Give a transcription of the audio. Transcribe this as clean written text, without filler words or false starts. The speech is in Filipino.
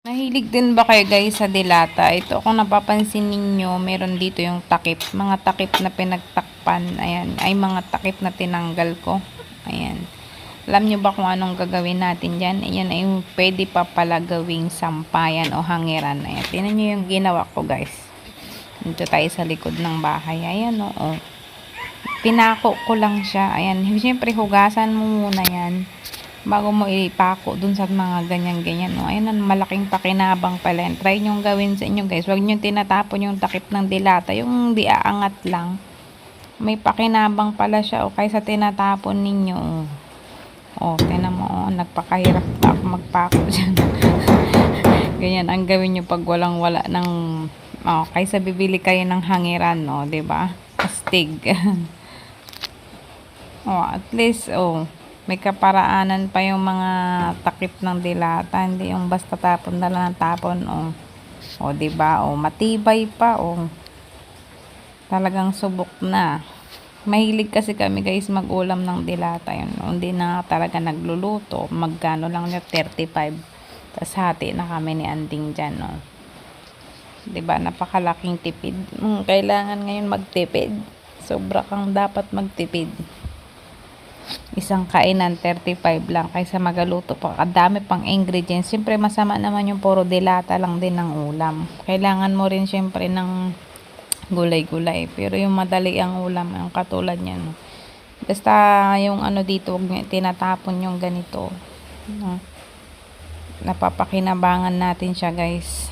Mahilig din ba kayo guys sa dilata? Ito kung napapansin ninyo, meron dito yung takip. Mga takip na pinagtakpan. Ayan. Ay mga takip na tinanggal ko. Ayan. Alam nyo ba kung anong gagawin natin dyan? Ayan ay pwede pa pala gawing sampayan o hangiran. Ayan. Tingnan nyo yung ginawa ko guys. Dito tayo sa likod ng bahay. Ayan o. Pinako ko lang siya. Ayan. Siyempre hugasan mo muna yan bago mo ipako dun sa mga ganyan-ganyan. No? Ayun, malaking pakinabang pala yan. Try nyo gawin sa inyo guys. Huwag nyo tinatapon yung takip ng dilata. Yung di aangat lang. May pakinabang pala siya. O kaysa tinatapon ninyo. O, tinan mo. O, nagpakahirap pa ako magpako dyan. Ganyan ang gawin nyo pag walang-wala ng... O, kaysa bibili kayo ng hangiran. No? Diba? Astig. O, at least, may kaparaanan pa yung mga takip ng dilata, hindi yung basta tapon na lang tapon. O diba, matibay pa. Talagang subok na. Mahilig kasi kami guys mag-ulam ng dilata yun. Hindi na talaga nagluluto, magkano lang yung 35, tas hati na kami ni Anding dyan. Diba, napakalaking tipid. Kailangan ngayon magtipid, sobra kang dapat magtipid. Isang kainan 35 lang kaysa magaluto pa kadami pang ingredients. Siyempre masama naman yung puro dilata lang din ng ulam. Kailangan mo rin siyempre ng gulay-gulay. Pero yung madali ang ulam, yung katulad niyan. Basta yung dito, huwag nyo tinatapon yung ganito. Napapakinabangan natin siya guys.